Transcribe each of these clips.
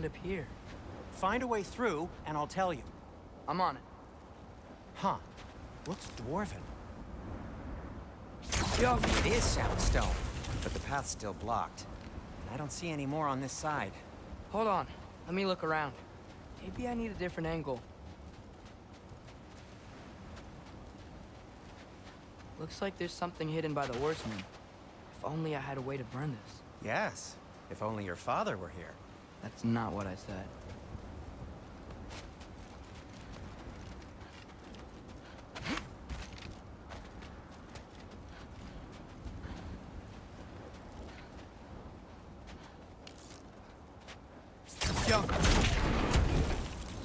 ended up here? Find a way through, and I'll tell you. I'm on it. Huh. Looks dwarven. Yo! It is soundstone, but the path's still blocked. And I don't see any more on this side. Hold on. Let me look around. Maybe I need a different angle. Looks like there's something hidden by the horsemen. If only I had a way to burn this. Yes, if only your father were here. That's not what I said.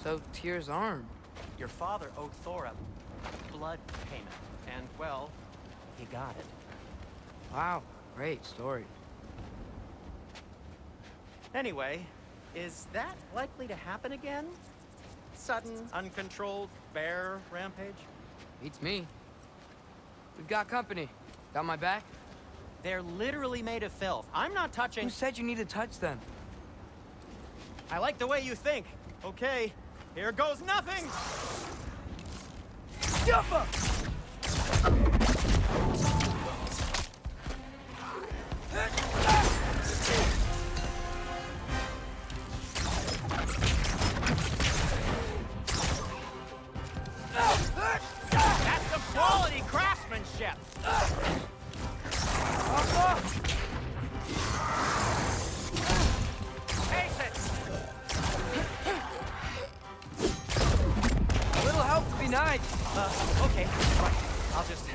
So, Tyr's arm. Your father owed Thor a blood payment, and, well, he got it. Wow, great story. Anyway, is that likely to happen again? Sudden, uncontrolled bear rampage? Beats me. We've got company. Got my back? They're literally made of filth. I'm not touching... Who said you need to touch them? I like the way you think. Okay, here goes nothing! Jump up! That's some quality craftsmanship! Face it! A little help would be nice. Okay, right. I'll just...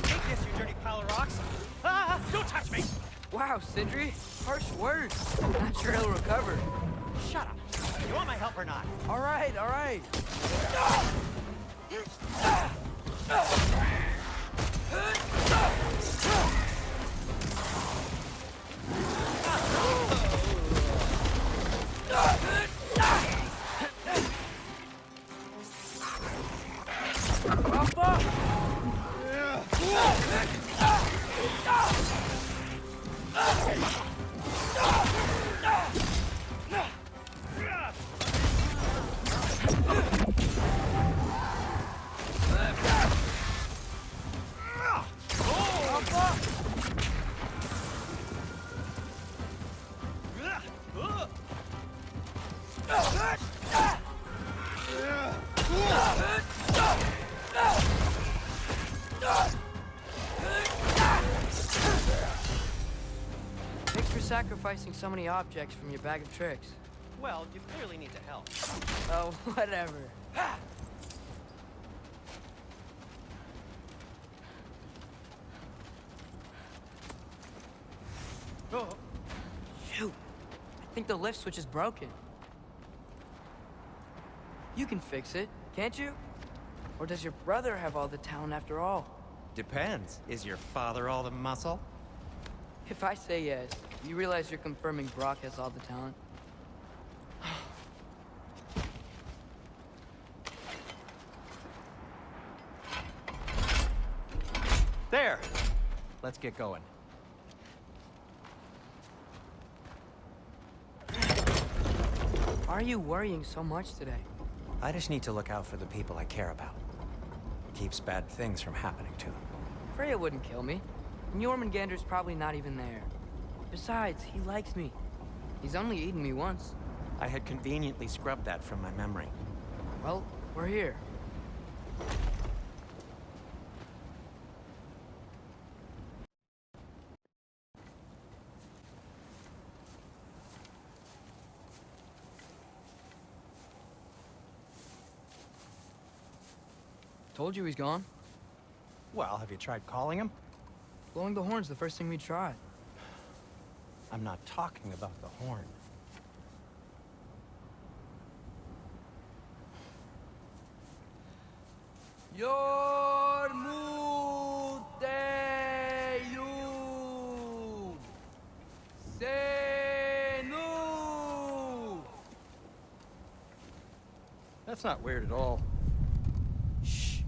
Take this, you dirty pile of rocks! Ah, don't touch me! Wow, Sindri. Harsh words. Not sure he'll recover. Shut up. You want my help or not? All right, all right. Thanks for sacrificing so many objects from your bag of tricks. Well, you clearly need the help. Oh, whatever. Oh. Shoot. I think the lift switch is broken. You can fix it, can't you? Or does your brother have all the talent after all? Depends. Is your father all the muscle? If I say yes, you realize you're confirming Brock has all the talent? There! Let's get going. Why are you worrying so much today? I just need to look out for the people I care about. Keeps bad things from happening to them. Freya wouldn't kill me. And Jormungandr's probably not even there. Besides, he likes me. He's only eaten me once. I had conveniently scrubbed that from my memory. Well, we're here. Told you he's gone. Well, have you tried calling him? Blowing the horn's the first thing we tried. I'm not talking about the horn. Yormuteyu Senu. That's not weird at all. Shh.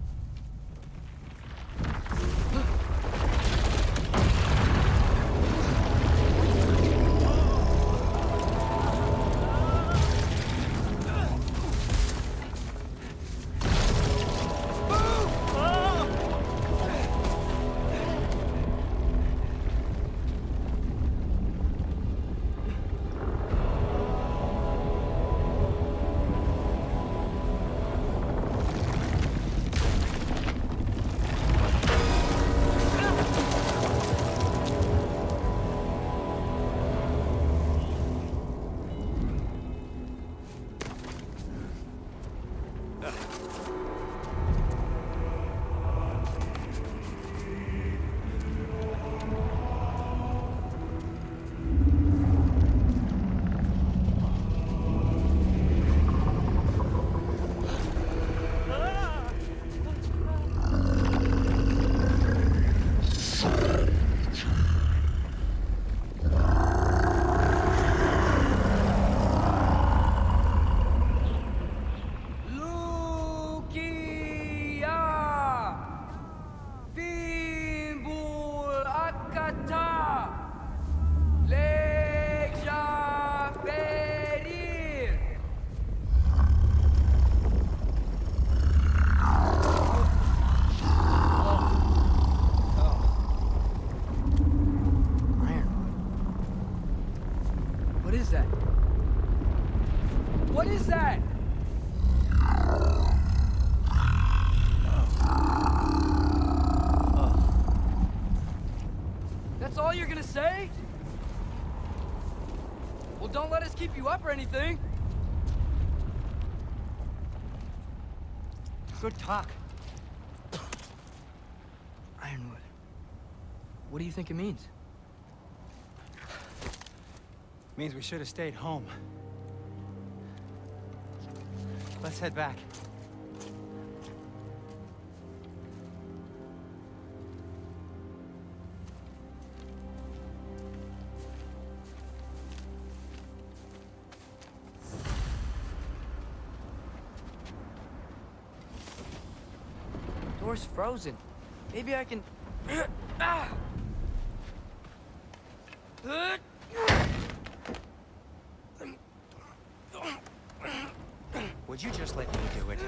that? What is that? That's all you're gonna say? Well, don't let us keep you up or anything. Good talk. Ironwood. What do you think it means? Means we should have stayed home. Let's head back. Door's frozen. Maybe I can... Ah! Would you just let me do it?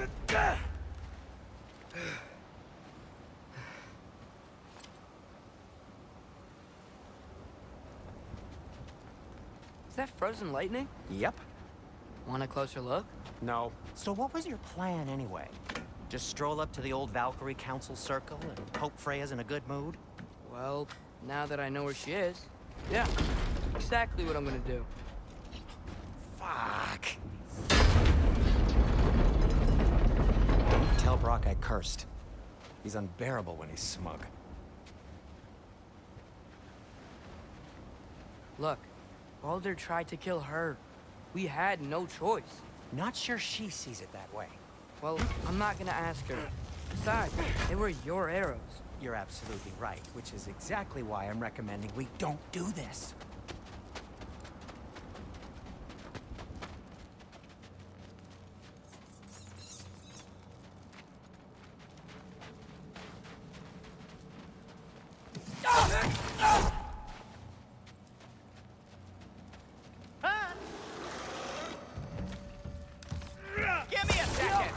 Is that frozen lightning? Yep. Want a closer look? No. So what was your plan anyway? Just stroll up to the old Valkyrie Council Circle and hope Freya's in a good mood? Well, now that I know where she is, yeah, exactly what I'm gonna do. Fuck. Tell Brock I cursed. He's unbearable when he's smug. Look, Baldur tried to kill her. We had no choice. Not sure she sees it that way. Well, I'm not gonna ask her. Besides, they were your arrows. You're absolutely right, which is exactly why I'm recommending we don't do this. Give me a second!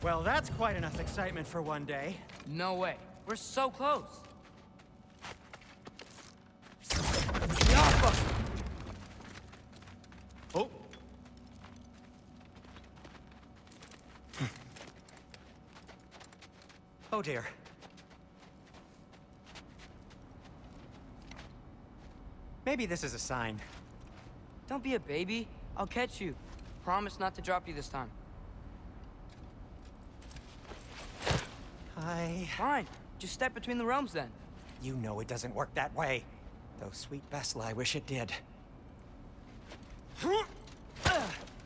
Well, that's quite enough excitement for one day. No way. We're so close. Oh. Oh dear. Maybe this is a sign. Don't be a baby. I'll catch you. Promise not to drop you this time. Fine. Just step between the realms then. You know it doesn't work that way. Though sweet Bessla, I wish it did.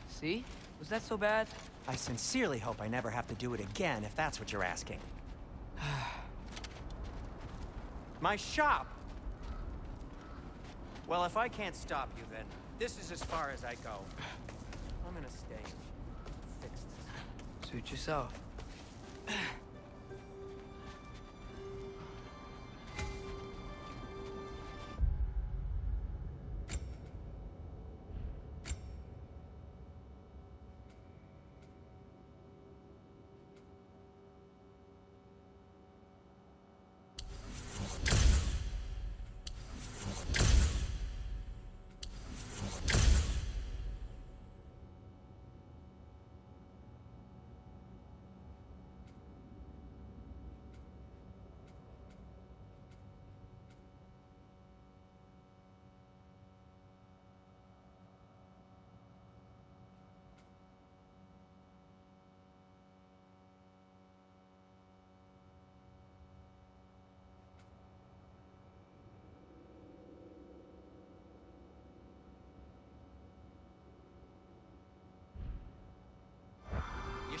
See? Was that so bad? I sincerely hope I never have to do it again, if that's what you're asking. My shop! Well, if I can't stop you, then this is as far as I go. I'm gonna stay and fix this. Suit yourself.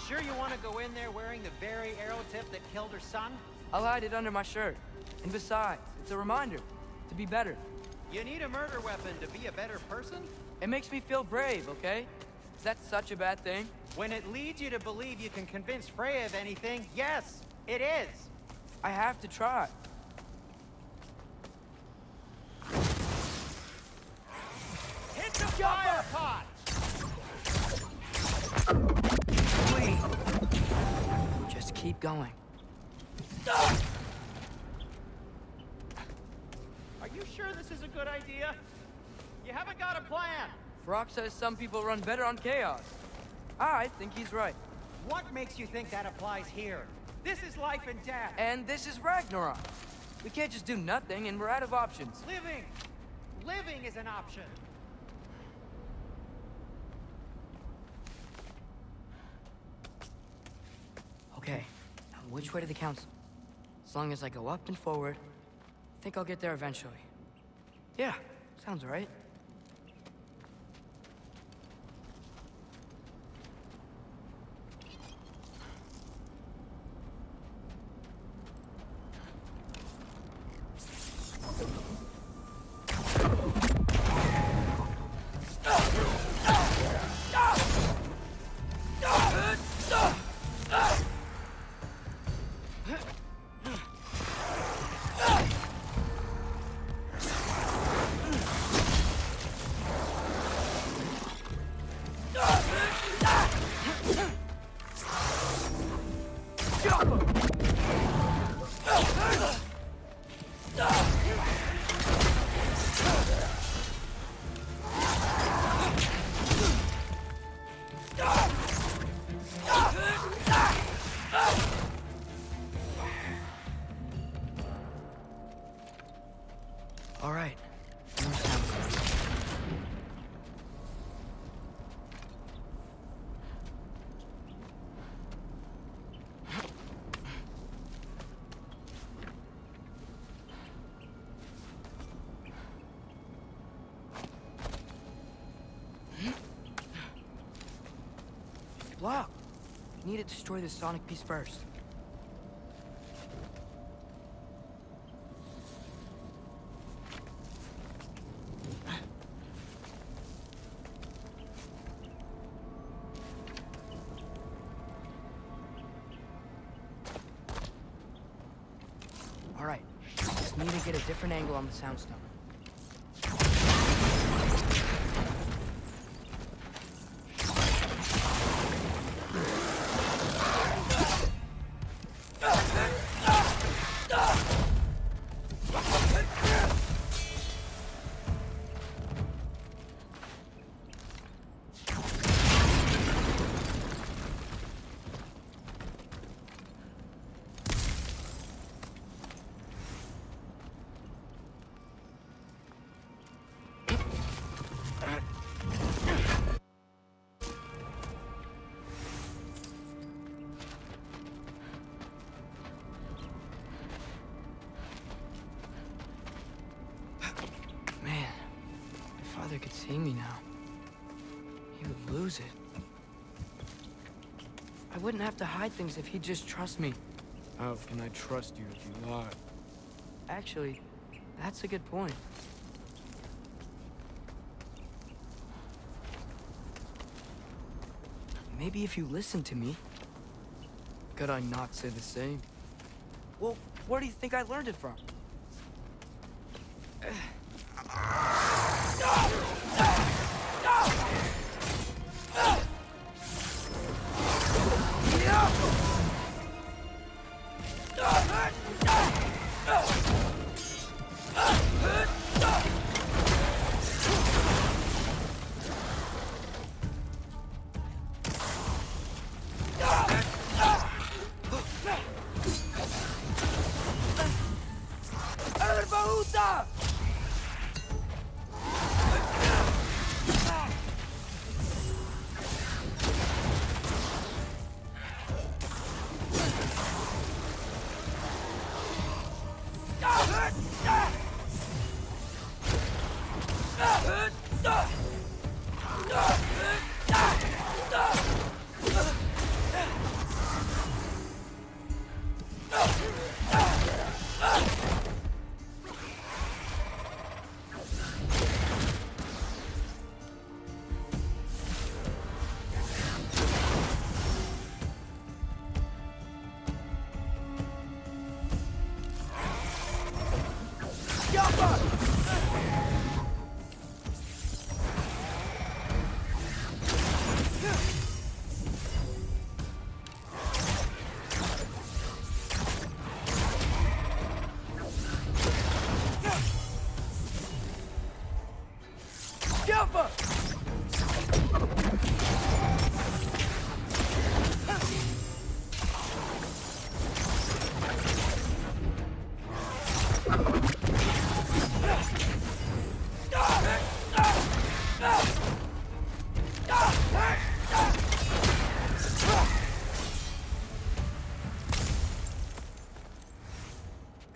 sure you want to go in there wearing the very arrow tip that killed her son? I'll hide it under my shirt. And besides, it's a reminder to be better. You need a murder weapon to be a better person? It makes me feel brave, okay? Is that such a bad thing? When it leads you to believe you can convince Freya of anything, yes, it is. I have to try. Hit the fire pot! Wait. Just keep going. Are you sure this is a good idea? You haven't got a plan. Brock says some people run better on chaos. I think he's right. What makes you think that applies here? This is life and death. And this is Ragnarok. We can't just do nothing, and we're out of options. Living is an option. Okay, now which way to the council? As long as I go up and forward, I think I'll get there eventually. Yeah, sounds right. All right. More sounds. Block. We need to destroy the sonic piece first. All right, just need to get a different angle on the soundstone. Man, if Father could see me now, he would lose it. I wouldn't have to hide things if he'd just trust me. How can I trust you if you lie? Actually, that's a good point. Maybe if you listen to me. Could I not say the same? Well, where do you think I learned it from?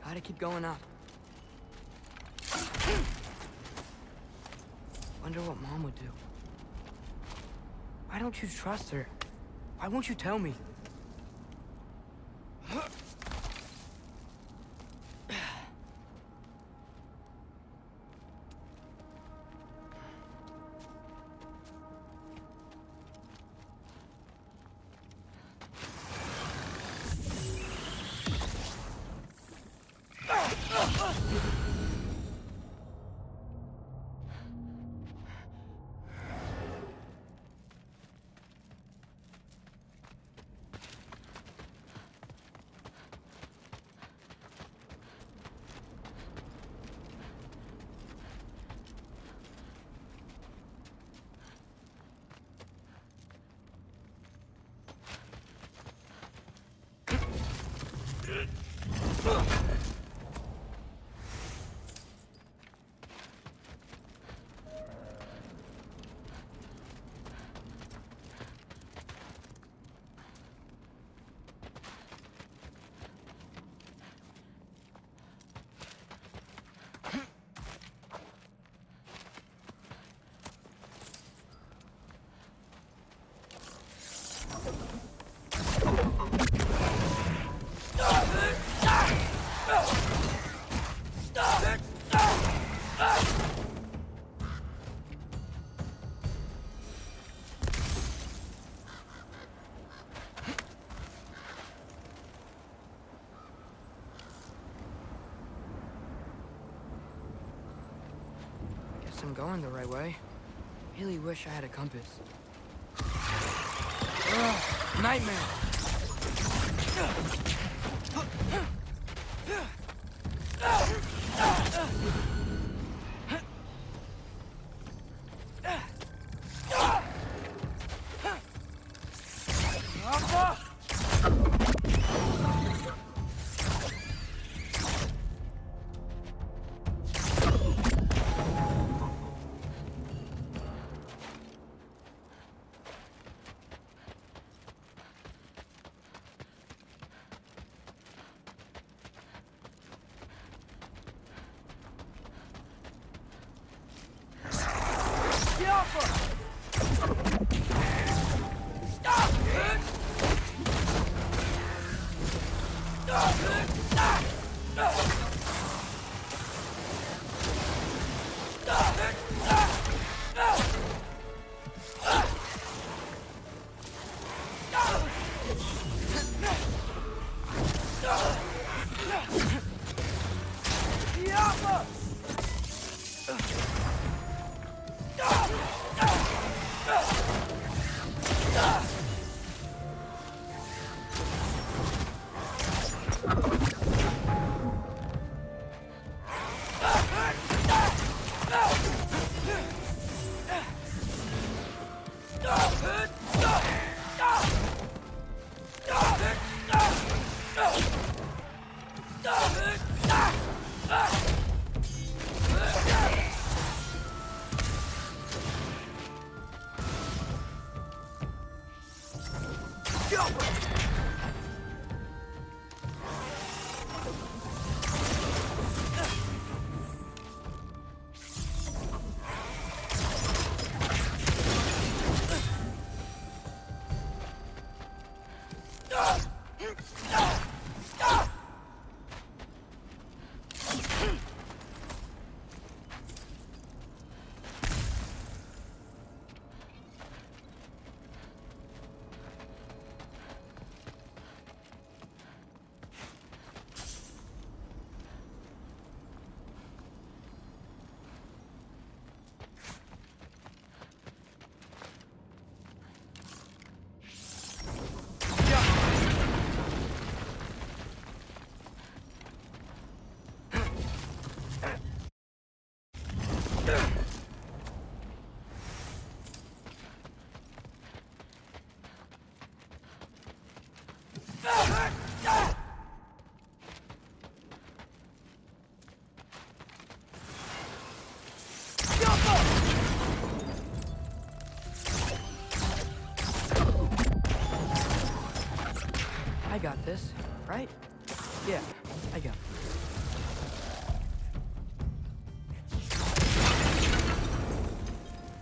Gotta keep going up. Wonder what Mom would do. Why don't you trust her? Why won't you tell me? I'm going the right way. Really wish I had a compass. Ugh, nightmare! I got this, right? Yeah, I got it.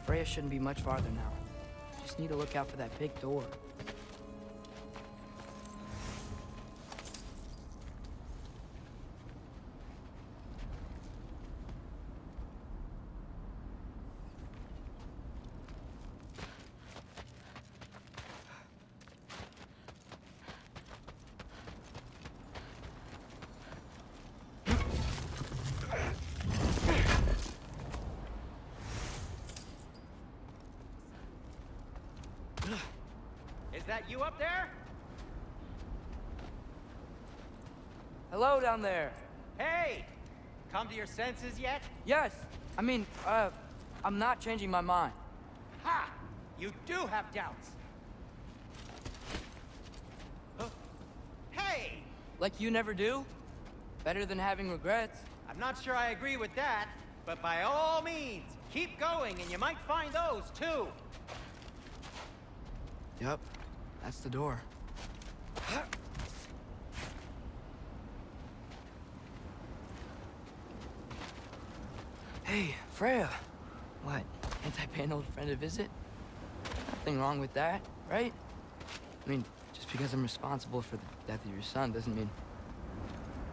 Freya shouldn't be much farther now. Just need to look out for that big door. Is that you up there? Hello down there. Hey! Come to your senses yet? Yes, I mean, I'm not changing my mind. Ha! You do have doubts. Huh? Hey! Like you never do? Better than having regrets. I'm not sure I agree with that, but by all means, keep going and you might find those too. Yep, that's the door. Hey, Freya. What, can't I pay an old friend a visit? Nothing wrong with that, right? I mean, just because I'm responsible for the death of your son doesn't mean...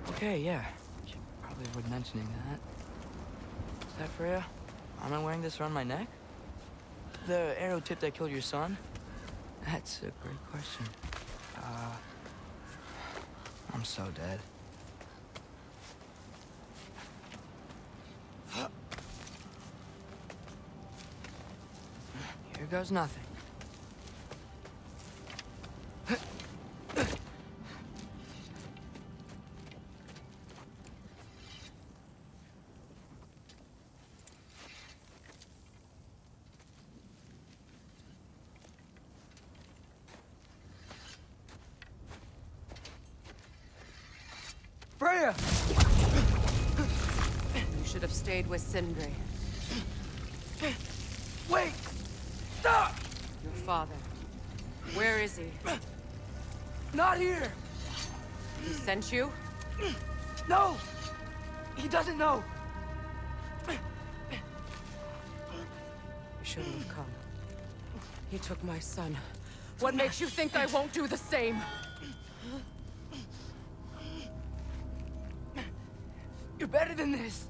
Okay, yeah. Should probably avoid mentioning that. Is that Freya? Am I wearing this around my neck? The arrow tip that killed your son? That's a great question. I'm so dead. Here goes nothing. Freya! You should have stayed with Sindri. Wait! Stop! Your father. Where is he? Not here! He sent you? No! He doesn't know! You shouldn't have come. He took my son. What makes you think I won't do the same? You're better than this!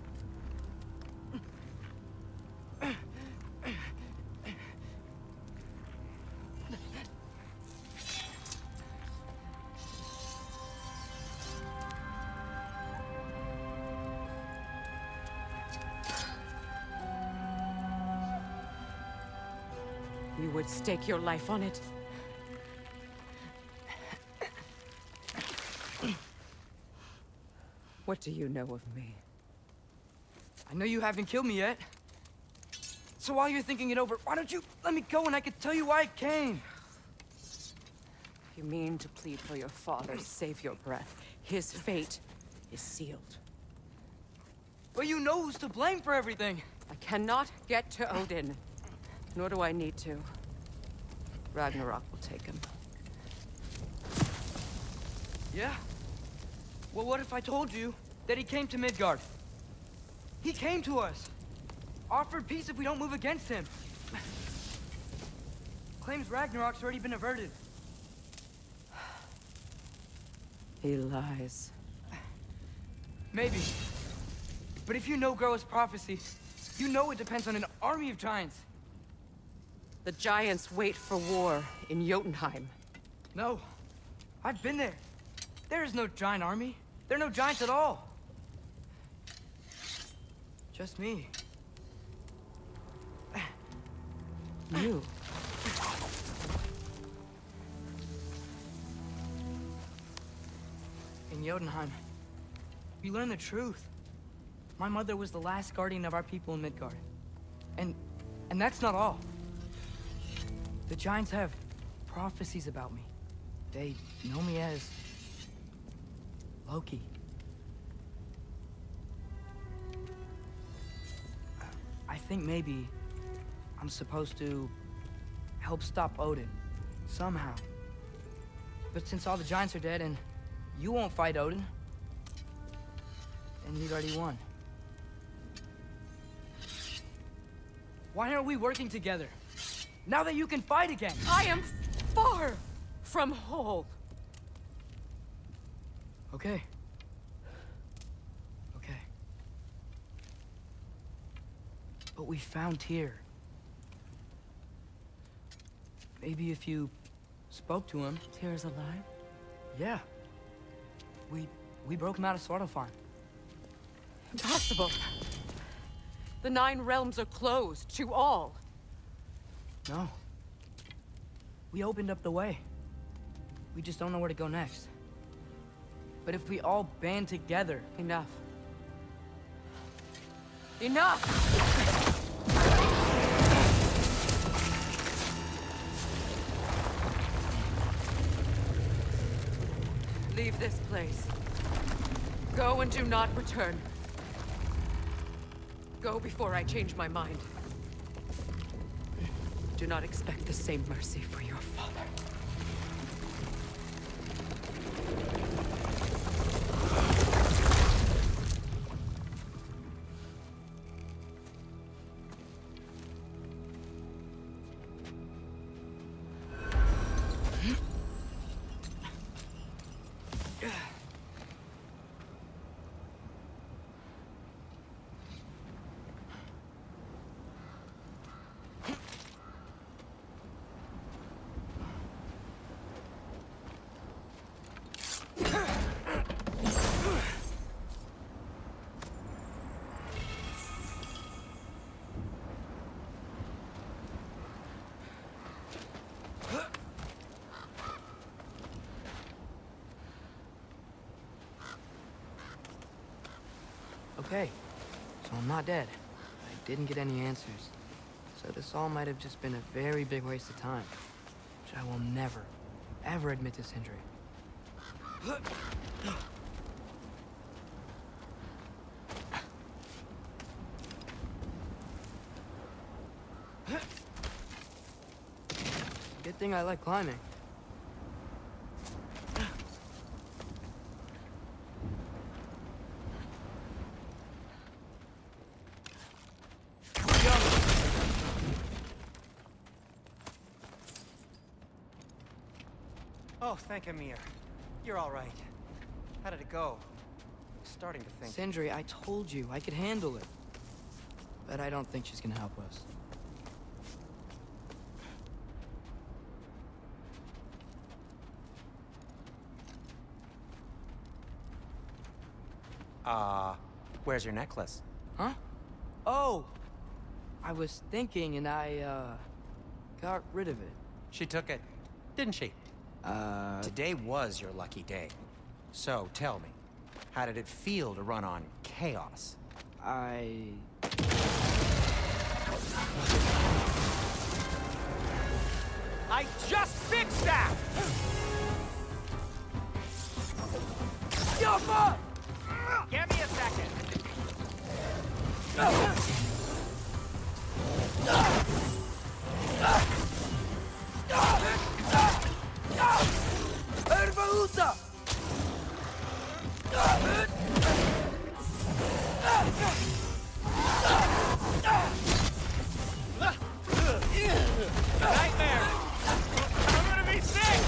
You would stake your life on it? What do you know of me? I know you haven't killed me yet. So while you're thinking it over, why don't you let me go and I can tell you why I came? You mean to plead for your father, save your breath. His fate is sealed. But you know who's to blame for everything. I cannot get to Odin. Nor do I need to. Ragnarok will take him. Yeah? Well, what if I told you that he came to Midgard? He came to us. Offered peace if we don't move against him. Claims Ragnarok's already been averted. He lies. Maybe. But if you know Groa's prophecy, you know it depends on an army of giants. The giants wait for war in Jotunheim. No. I've been there. There is no giant army. There are no giants at all. Just me. You? In Jotunheim, we learn the truth. My mother was the last guardian of our people in Midgard. And that's not all. The giants have prophecies about me. They know me as Loki. I think maybe I'm supposed to help stop Odin, somehow. But since all the giants are dead and you won't fight Odin, then he'd already won. Why aren't we working together? Now that you can fight again! I am far from whole. Okay. Okay. But we found Tyr. Maybe if you spoke to him. Tyr's alive? Yeah. We broke him out of Svartalfheim. Impossible. The 9 realms are closed to all. No. We opened up the way. We just don't know where to go next. But if we all band together... Enough. Enough! Leave this place. Go and do not return. Go before I change my mind. Do not expect the same mercy for your father. Okay, so I'm not dead. I didn't get any answers. So this all might have just been a very big waste of time. Which I will never, ever admit to Sindri. Good thing I like climbing. Oh, thank Amir. You're all right. How did it go? I'm starting to think. Sindri, I told you I could handle it. But I don't think she's gonna help us. Where's your necklace? Huh? Oh! I was thinking and I, got rid of it. She took it, didn't she? Today was your lucky day. So, tell me, how did it feel to run on chaos? I just fixed that! Yoppa! Give me a second. Ervaluta! Nightmare! I'm gonna be sick!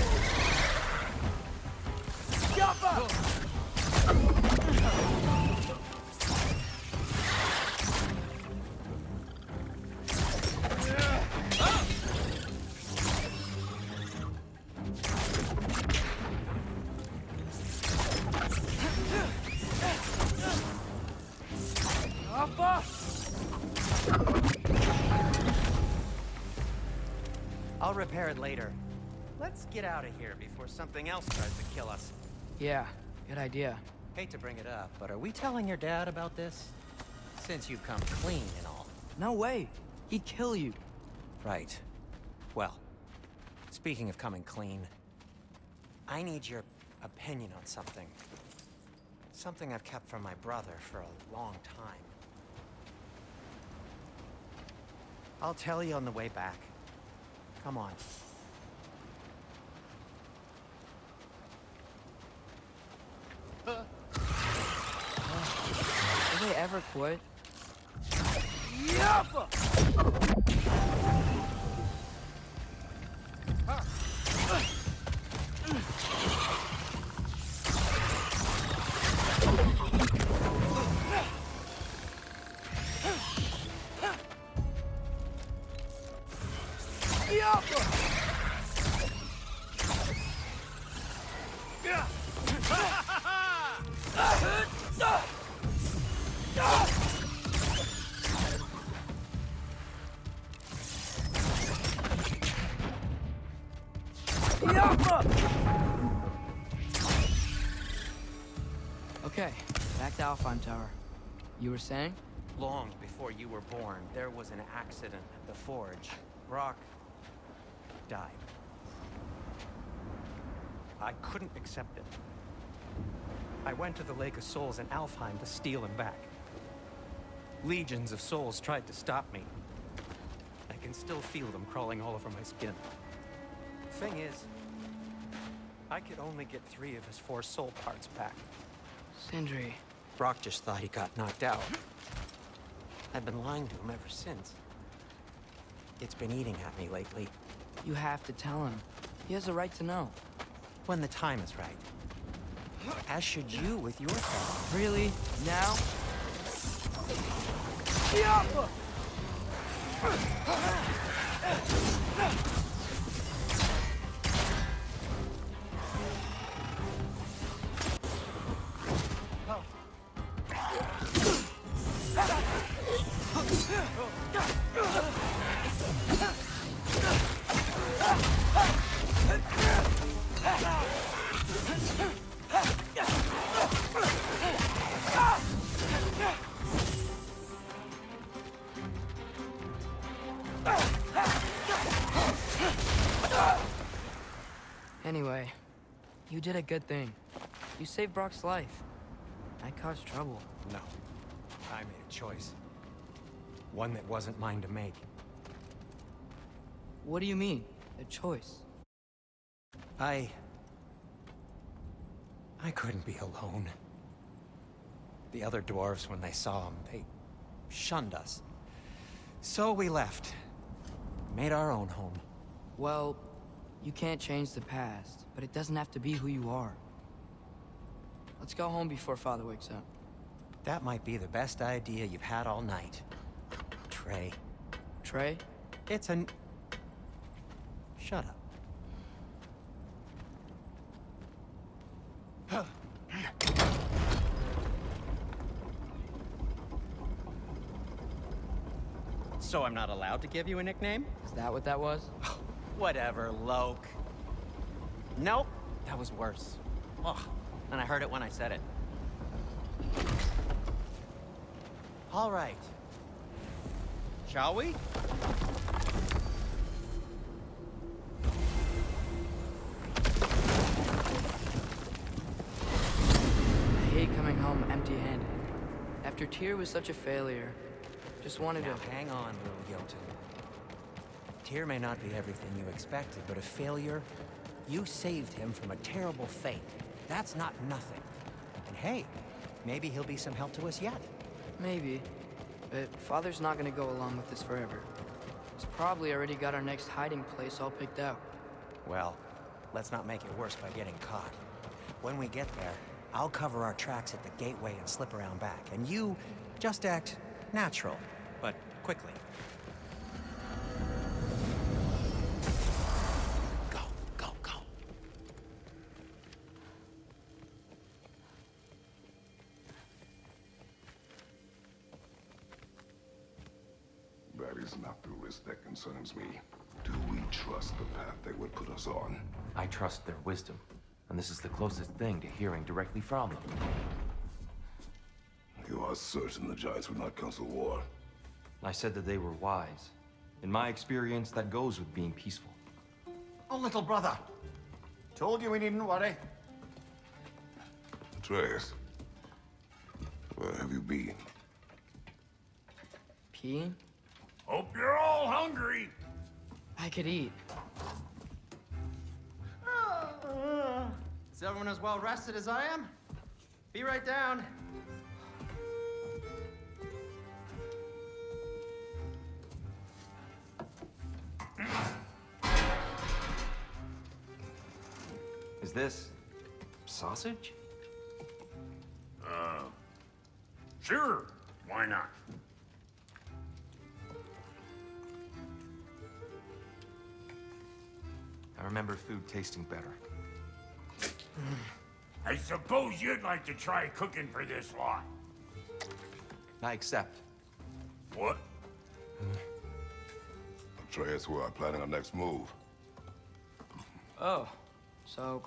I'll repair it later. Let's get out of here before something else tries to kill us. Yeah, good idea. Hate to bring it up, but are we telling your dad about this? Since you've come clean and all. No way. He'd kill you. Right. Well, speaking of coming clean, I need your opinion on something. Something I've kept from my brother for a long time. I'll tell you on the way back. Come on. Will they ever quit? Okay, back to Alfheim Tower. You were saying? Long before you were born, there was an accident at the forge. Brock died. I couldn't accept it. I went to the Lake of Souls in Alfheim to steal him back. Legions of souls tried to stop me. I can still feel them crawling all over my skin. Thing is, I could only get 3 of his 4 soul parts back. Sindri. Brock just thought he got knocked out. I've been lying to him ever since. It's been eating at me lately. You have to tell him. He has a right to know. When the time is right. As should you with your family. Really? Now? Anyway, you did a good thing. You saved Brock's life. I caused trouble. No. I made a choice. One that wasn't mine to make. What do you mean, a choice? I couldn't be alone. The other dwarves, when they saw him, they shunned us. So we left. Made our own home. Well, you can't change the past, but it doesn't have to be who you are. Let's go home before Father wakes up. That might be the best idea you've had all night. Trey. Trey? It's an... Shut up. So I'm not allowed to give you a nickname? Is that what that was? Whatever, Loke. Nope, that was worse. Ugh, and I heard it when I said it. All right. Shall we? I hate coming home empty-handed. After Tyr was such a failure, just wanted Now, to... hang on, little Jotun. Tyr may not be everything you expected, but a failure? You saved him from a terrible fate. That's not nothing. And hey, maybe he'll be some help to us yet. Maybe. But Father's not gonna go along with this forever. He's probably already got our next hiding place all picked out. Well, let's not make it worse by getting caught. When we get there, I'll cover our tracks at the gateway and slip around back. And you just act natural, but quickly. Go, go, go. That is not the risk that concerns me. Do we trust the path they would put us on? I trust their wisdom, and this is the closest thing to hearing directly from them. You are certain the Giants would not counsel war? I said that they were wise. In my experience, that goes with being peaceful. Oh, little brother. Told you we needn't worry. Atreus, where have you been? Peeing? Hope you're all hungry. I could eat. Is everyone as well rested as I am? Be right down. Is this sausage? Sure, why not? I remember food tasting better. I suppose you'd like to try cooking for this lot. I accept. What? Atreus, we are planning our next move. Oh, so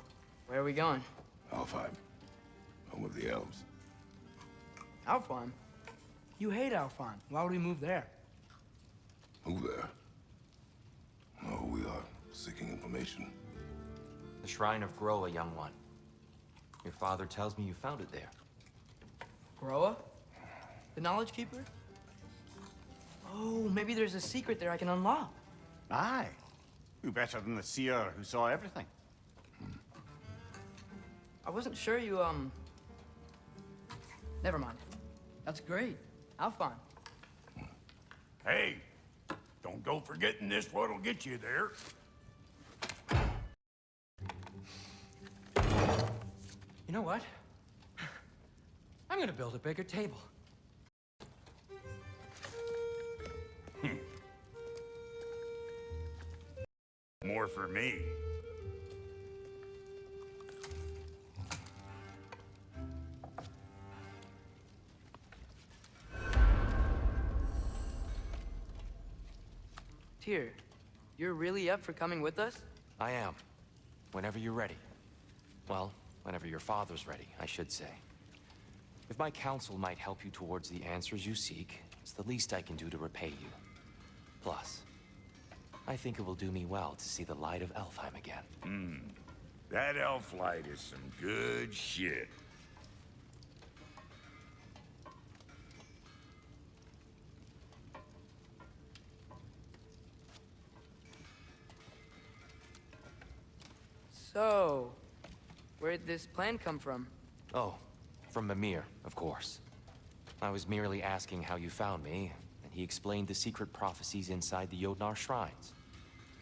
where are we going? Alfheim. Home of the elves. Alfheim? You hate Alfheim. Why would we move there? Move there. No, we are seeking information. The Shrine of Groa, young one. Your father tells me you found it there. Groa? The Knowledge Keeper? Oh, maybe there's a secret there I can unlock. Aye. Who better than the seer who saw everything? I wasn't sure you, Never mind. That's great. Alfheim. Hey, don't go forgetting this what'll get you there. You know what? I'm gonna build a bigger table. More for me. Tyr, you're really up for coming with us? I am. Whenever you're ready. Well, whenever your father's ready, I should say. If my counsel might help you towards the answers you seek, it's the least I can do to repay you. Plus, I think it will do me well to see the light of Alfheim again. That elf light is some good shit. So, where'd this plan come from? Oh, from Mimir, of course. I was merely asking how you found me, and he explained the secret prophecies inside the Jotnar shrines.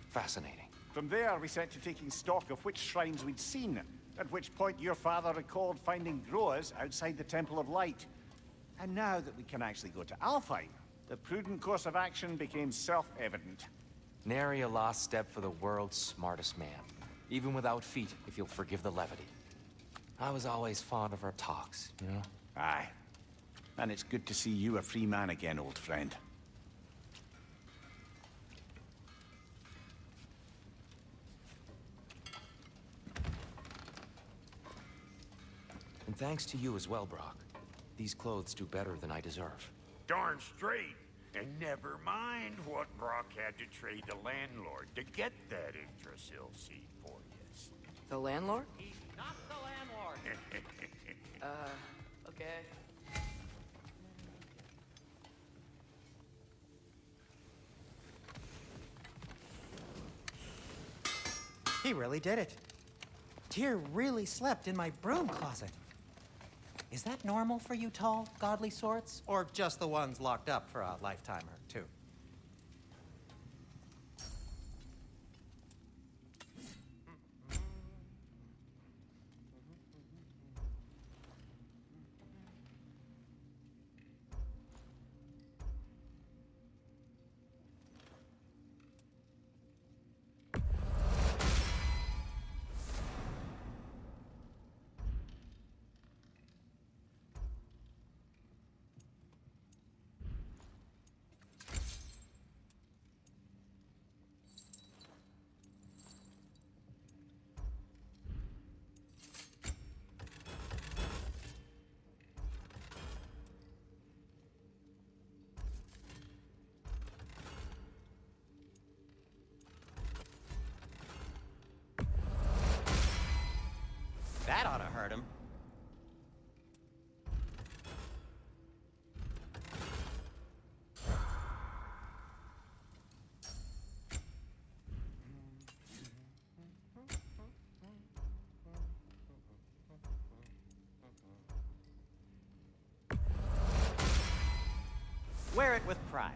Fascinating. From there, we set to taking stock of which shrines we'd seen, at which point your father recalled finding Groas outside the Temple of Light. And now that we can actually go to Alfheim, the prudent course of action became self-evident. Nary a lost step for the world's smartest man. Even without feet, if you'll forgive the levity. I was always fond of our talks, you know? Aye. And it's good to see you a free man again, old friend. And thanks to you as well, Brock. These clothes do better than I deserve. Darn straight. And never mind what Brock had to trade the landlord to get that Yggdrasil seed for you. The landlord? He's not the landlord. Okay. He really did it. Tyr really slept in my broom closet. Is that normal for you tall, godly sorts? Or just the ones locked up for a lifetime or two? That ought to hurt him. wear it with pride.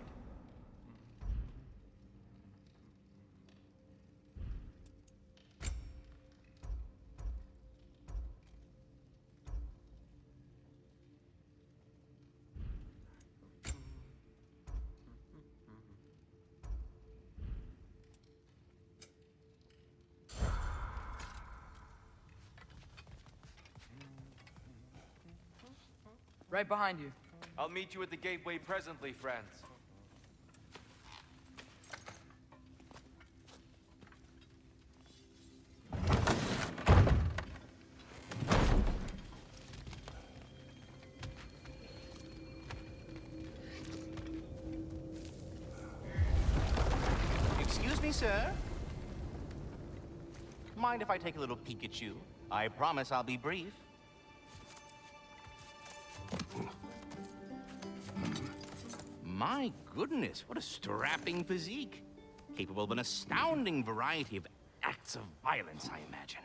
Right behind you. I'll meet you at the gateway presently, friends. Excuse me, sir. Mind if I take a little peek at you? I promise I'll be brief. My goodness, what a strapping physique. Capable of an astounding variety of acts of violence, I imagine.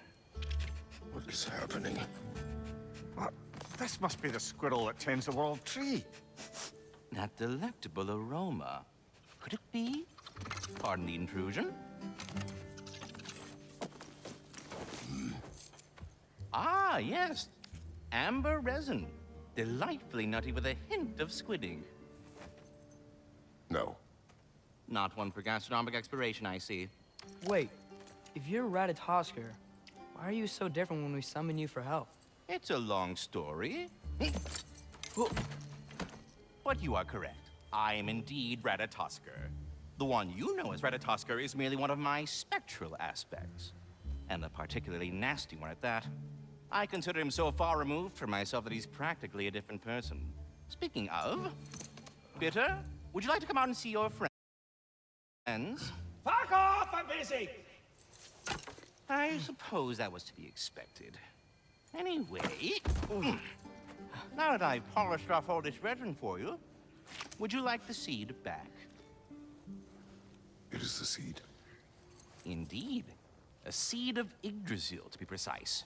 What is happening? This must be the squirrel that tends the world tree. That delectable aroma. Could it be? Pardon the intrusion. Ah, yes. Amber resin. Delightfully nutty with a hint of squidding. No. Not one for gastronomic exploration, I see. Wait, if you're Ratatosker, why are you so different when we summon you for help? It's a long story. But you are correct. I am indeed Ratatosker. The one you know as Ratatosker is merely one of my spectral aspects. And a particularly nasty one at that. I consider him so far removed from myself that he's practically a different person. Speaking of, Bitter, would you like to come out and see your friends? Fuck off! I'm busy! I suppose that was to be expected. Anyway, now that I've polished off all this resin for you, would you like the seed back? It is the seed. Indeed. A seed of Yggdrasil, to be precise.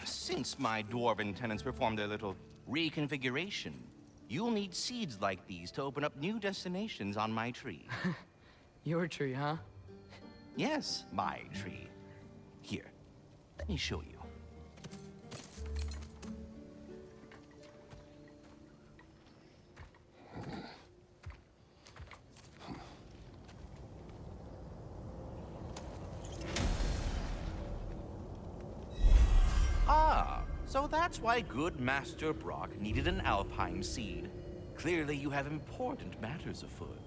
Since my dwarven tenants performed a little reconfiguration, you'll need seeds like these to open up new destinations on my tree. Your tree, huh? Yes, my tree. Here, let me show you. Ah, so that's why good Master Brock needed an Alpine seed. Clearly you have important matters afoot.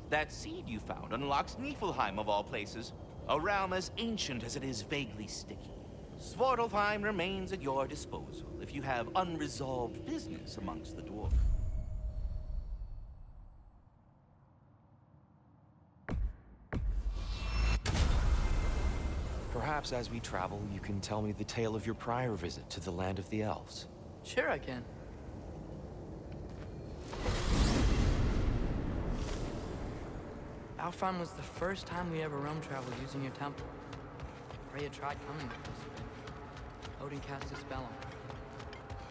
That seed you found unlocks Niflheim of all places, a realm as ancient as it is vaguely sticky. Svartalfheim remains at your disposal if you have unresolved business amongst the dwarves. Perhaps as we travel, you can tell me the tale of your prior visit to the land of the elves. Sure I can. Alfheim was the first time we ever realm traveled using your temple. Freya tried coming with us. Odin cast a spell on her.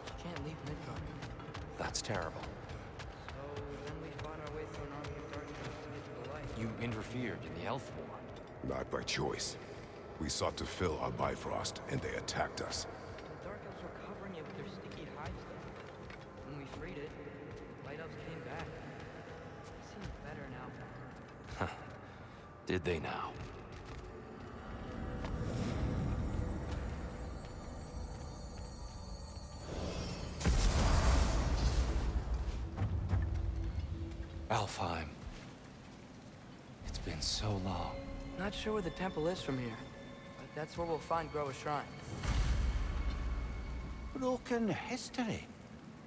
She can't leave Midgard. That's terrible. So then we fought our way through an army of darkness to get to the light. You interfered in the elf war. Not by choice. We sought to fill our Bifrost, and they attacked us. The Dark Elves were covering it with their sticky hive stuff. When we freed it, the Light Elves came back. It seems better now. Did they now? Alfheim. It's been so long. Not sure where the temple is from here, but that's where we'll find Groa's shrine. Broken history.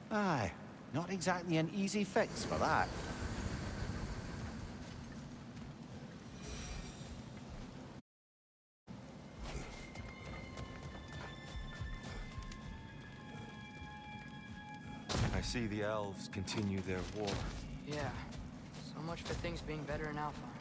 Aye, not exactly an easy fix for that. I see the elves continue their war. Yeah, so much for things being better in Alfheim.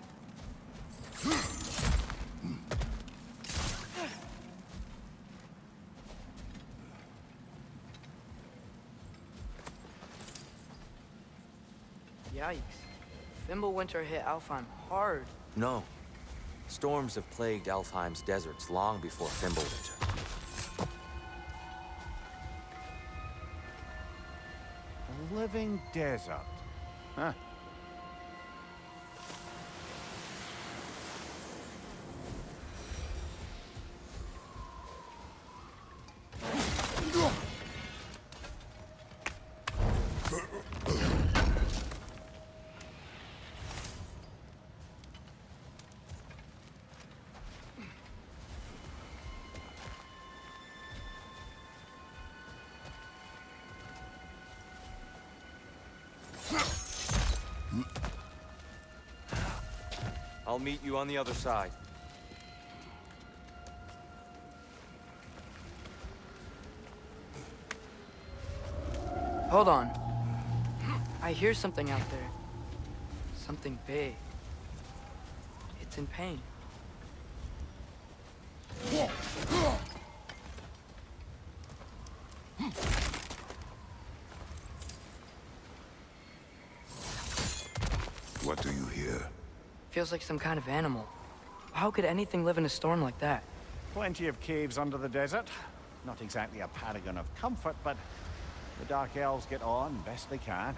Yikes. Fimbulwinter hit Alfheim hard. No. Storms have plagued Alfheim's deserts long before Fimbulwinter. A living desert. Huh. I'll meet you on the other side. Hold on. I hear something out there. Something big. It's in pain. What do you hear? Feels like some kind of animal. How could anything live in a storm like that? Plenty of caves under the desert. Not exactly a paragon of comfort, but the Dark Elves get on best they can.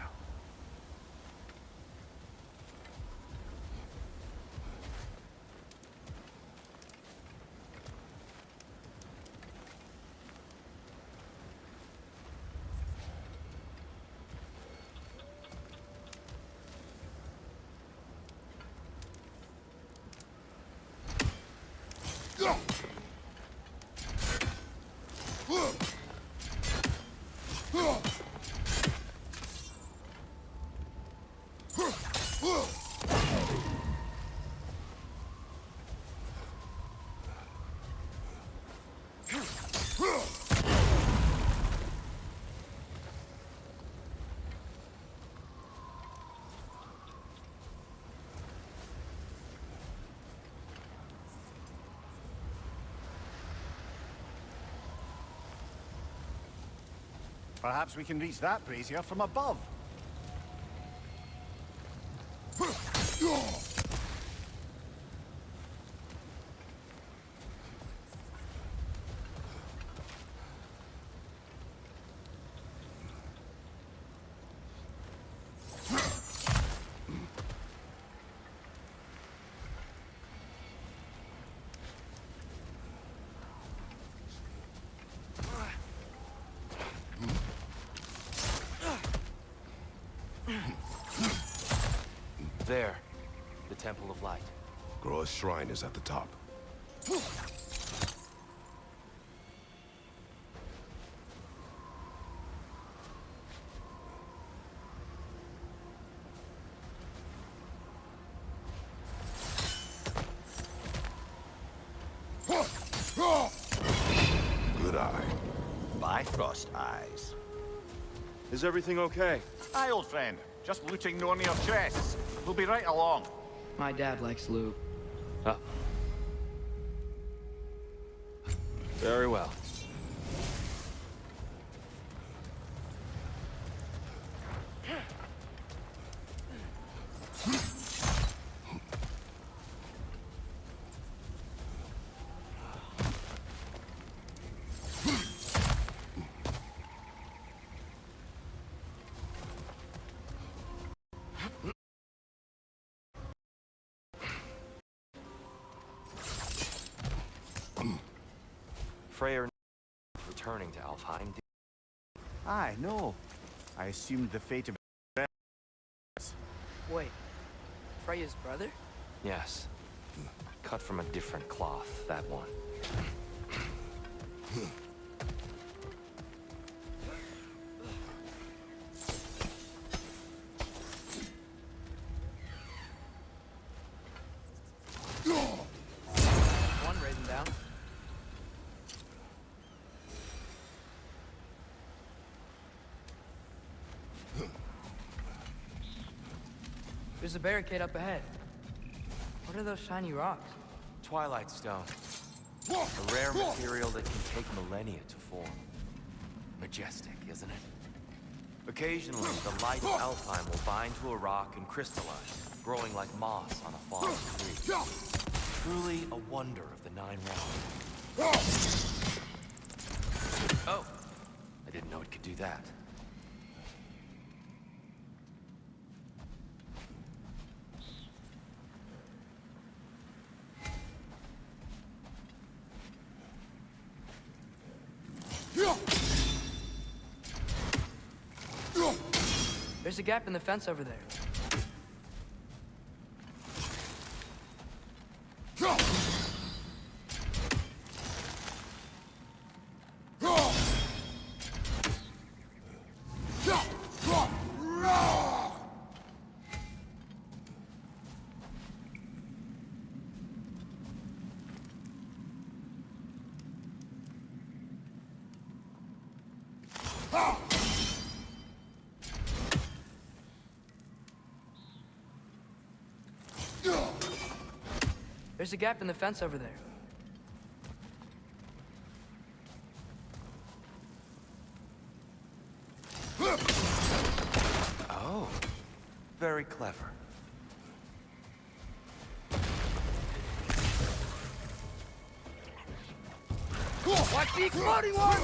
Perhaps we can reach that brazier from above. There. The Temple of Light. Groa's shrine is at the top. Good eye. Bifrost eyes. Is everything okay? Aye, old friend. Just looting no near chests. We'll be right along. My dad likes loot. Oh. Very well. Freyr returning to Alfheim. Aye, no. I assumed the fate of... Wait, Freya's brother? Yes. Cut from a different cloth, that one. One raising down. There's a barricade up ahead. What are those shiny rocks? Twilight Stone. A rare material that can take millennia to form. Majestic, isn't it? Occasionally, the light of Alfheim will bind to a rock and crystallize, growing like moss on a fallen tree. Truly a wonder of the Nine Realms. Oh! I didn't know it could do that. There's a gap in the fence over there. There's a gap in the fence over there. Oh, very clever. Watch the exploding one!